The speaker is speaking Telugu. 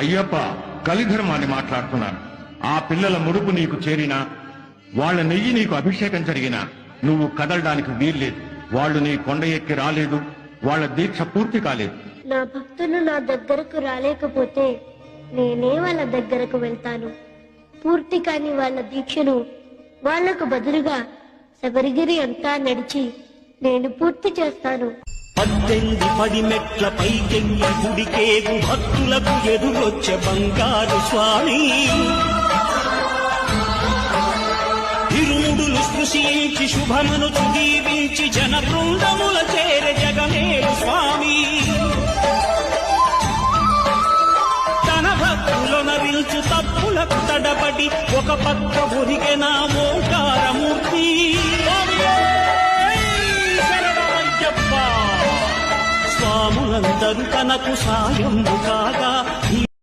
అయ్యప్ప కలిధర్మాన్ని మాట్లాడుతున్నాను. ఆ పిల్లల ముడుపు నీకు చేరినా, వాళ్ల నెయ్యి నీకు అభిషేకం జరిగినా నువ్వు కదలడానికి వీల్లేదు. వాళ్ళు నీ కొండ ఎక్కి రాలేదు, వాళ్ల దీక్ష పూర్తి కాలేదు. నా భక్తులు నా దగ్గరకు రాలేకపోతే నేనే వాళ్ళ దగ్గరకు వెళ్తాను. పూర్తి కాని వాళ్ళ దీక్షను వాళ్లకు బదులుగా శబరిగిరి అంతా నడిచి నేను పూర్తి చేస్తాను. 18 మెట్ల పైకెళ్ళి గుడికేగు భక్తులకు ఎదురొచ్చే బంగారు స్వామి, ఇరుముడులు స్పృశించి శుభమును దీవించి జన బృందముల చేరే జగమేరు స్వామి. తన భక్తులను విల్చు తప్పులకు తడబడి ఒక పక్క ఒరిగెన ఓంకారమూర్తి. స్వాములందరూ తనకు సాయము కాగా